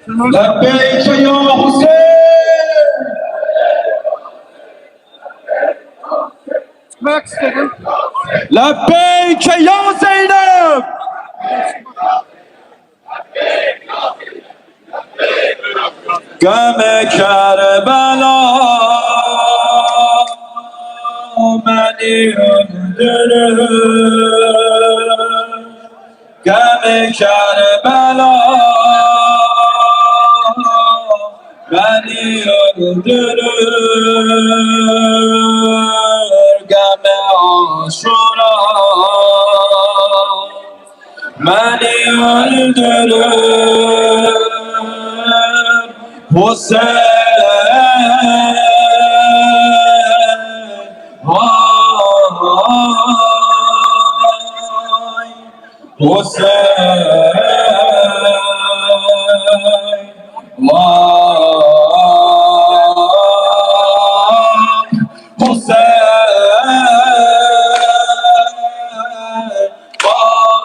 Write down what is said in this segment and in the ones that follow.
لبيك يا حسين. لبيك يا زينب. غم کربلا منی öldürür. غم کربلا منی öldürür. غم عاشورا منی öldürür. Hüseyin vay, Hüseyin vay, Hüseyin vay.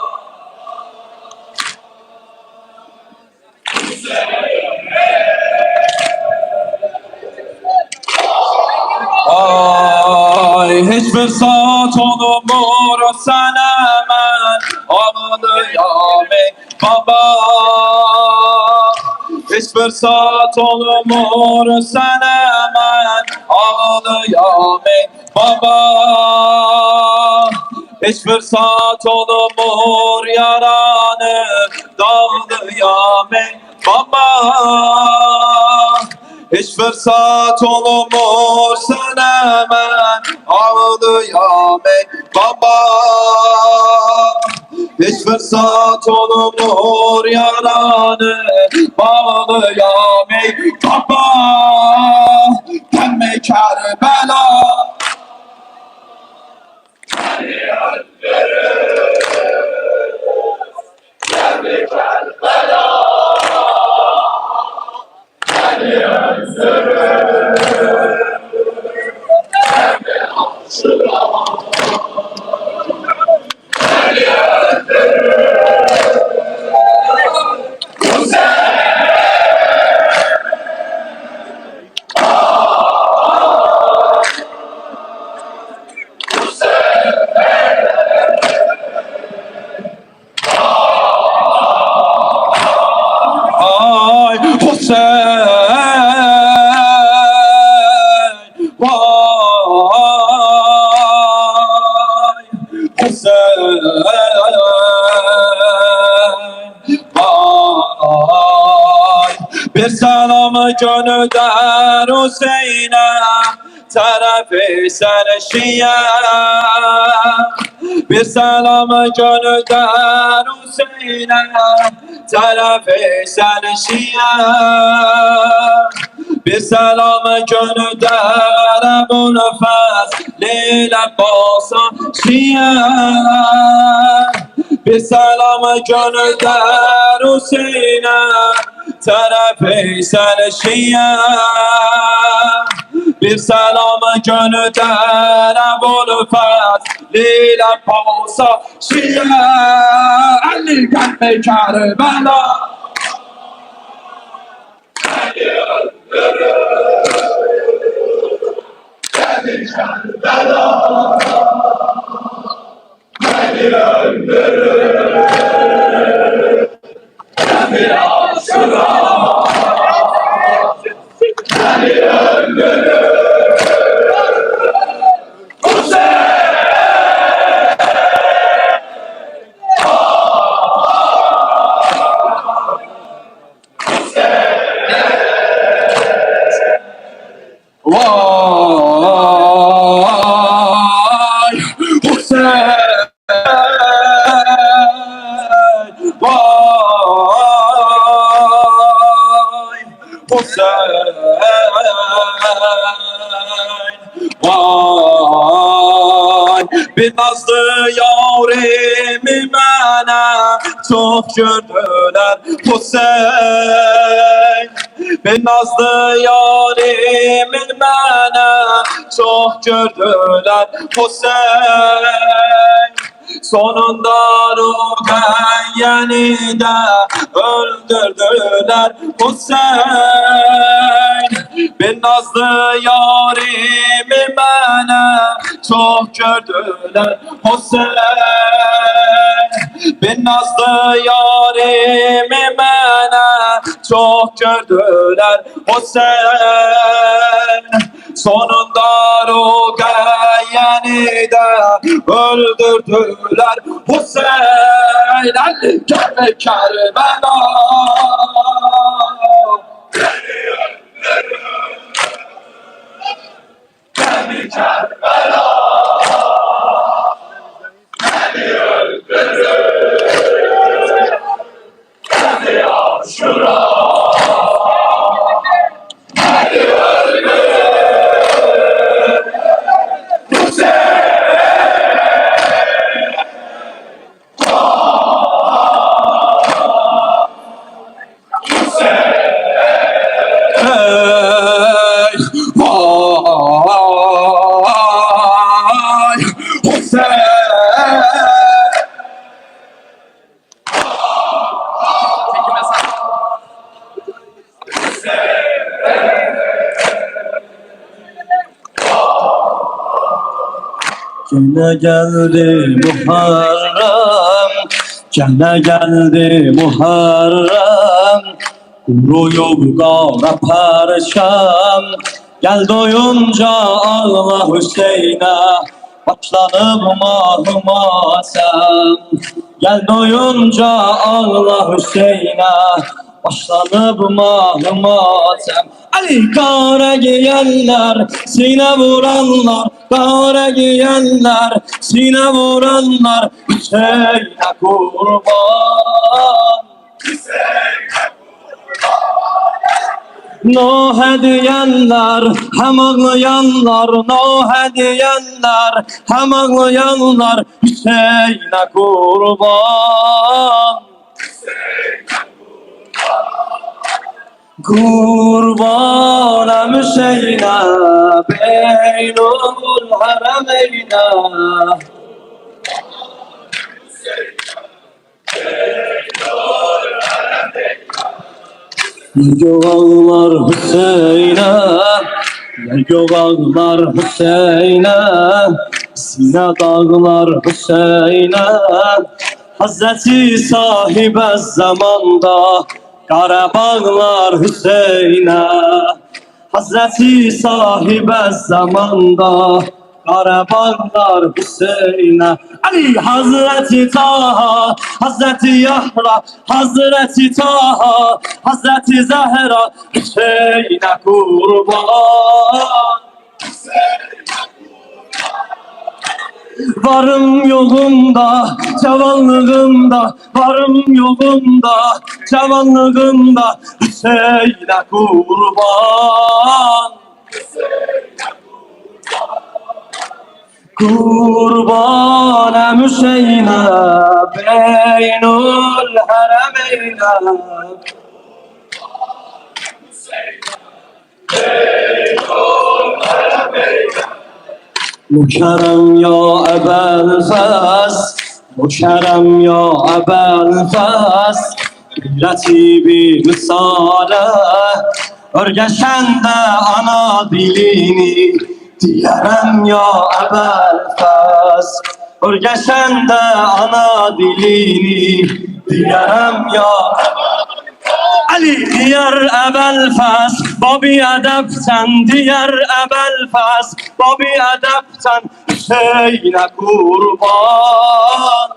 Ay hiçbir saat olmur sana ben ağlayamam baba. Hiçbir saat olmur sana ben ağlayamam baba. Hiçbir saat olmur yaranı dağlayamam baba. Hiç fırsat olmur sana ben ağlayamam baba. Hiç fırsat olmur yaranı bağlayamam baba. Gelme Kerbela. Seni öldürür. Gelme Kerbela. Seni öldürür. Gelme Aşura. Seni öldürür. Hüseyin. Ay Hüseyin vay, Hüseyin vay. Bir selamı gönülden Hüseyin'e, tarafı serşiye. Bir selamı gönülden Hüseyin'e, tarafı serşiye. Bir selamı gönülden Ebu Fazl Abbas'a şiye. Bir selamı gönülden Hüseyin'e, tarafı serşiye. Bir selamı gönülden Ebu Fazl Abbas'a şiye. Ali gelme Kerbela. Seni öldürür. Seni Kerbela. Seni öldürür. Seni Aşura. Seni öldürür. Vay Hüseyin vay, Hüseyin vay. Bir nazlı yarimi bana çok gördüler Hüseyin. Bir nazlı yarimin bana çok gördüler Hüseyin. Sonunda Rukiye'ni de öldürdüler Hüseyin. Bir nazlı yarimi bana çok gördüler Hüseyin. Bir nazlı yarimi bana çok gördüler Hüseyin. Sonunda Rukiye'ni de öldürdüler Hüseyin. Ali gel Kerbela. Gel Kerbela. Beni öldürür. Beni Aşura. Beni öldürür. Gene geldi Muharrem, gene geldi Muharrem. Kuruyup kara perşem, gel doyunca ağla Hüseyin'e. Başlanıp mahmasem, gel doyunca ağla Hüseyin'e. Başlanıp mahmasem. Ali kara giyenler, sine vuranlar, kara giyenler, sine vuranlar, Hüseyin'e kurban. Nuh diyenler, hem ağlayanlar, Nuh diyenler, hem ağlayanlar, Hüseyin'e kurban. Kurbanım Hüseyin'e, beynul haremeyne. Gök ağlar Hüseyin'e, gök ağlar Hüseyin'e, sine dağlar Hüseyin'e. Hazreti sahibe zamanda Qarabağlar Hüseyin'e. Hazreti sahibe zamanda Qarabağlar Hüseyin'e. Ali Hazreti Taha, Hazreti Yahya, Hazreti Taha, Hazreti Zahra, Hüseyin'e kurban. Varım yolunda, cavanlığımda, varım yolunda, cavanlığımda, Hüseyin'e kurban. Kurbanım Hüseyin'e, beynul haremeyne. Mükerrem ya Ebel Fes, mükerrem ya Ebel Fes, İlleti bir misale, örgeşende ana dilini, diyerem ya Ebel Fes. Örgeşende ana dilini, diyerem ya Ali diyar Ebel Fes, babi edepten diyar Ebel Fes, babi edepten Hüseyin'e kurban.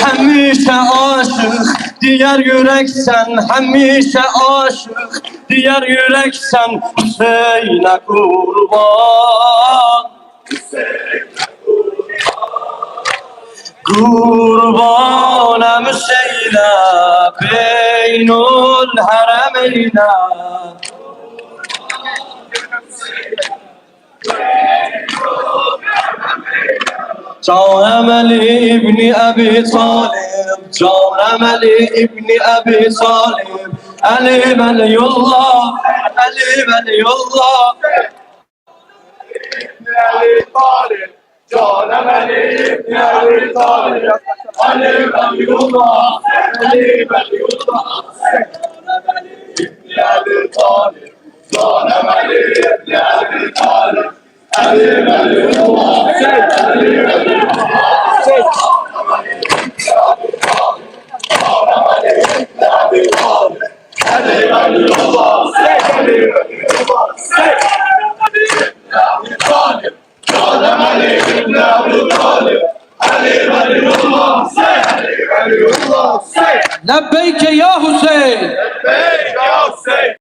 Hemişe aşık diğer yüreksen, hemişe aşık diğer yüreksen, Hüseyin'e kurban. Kurbanım Hüseyin'e, beynul haremeyne. Canım Ali İbni Abi Talib, Canım Ali İbni Abi Talib, Ali beni yolla, Ali beni yolla. İbni Ebi Talib, Canım Ali İbni Ebi Talib, Ali Veliullah, Ali Veliullah, İbni Ebi Talib, Canım Ali İbni Ebi Talib, Ali Veliullah, Ali Veliullah, لبيك يا حسين. Ey ya Hüseyin!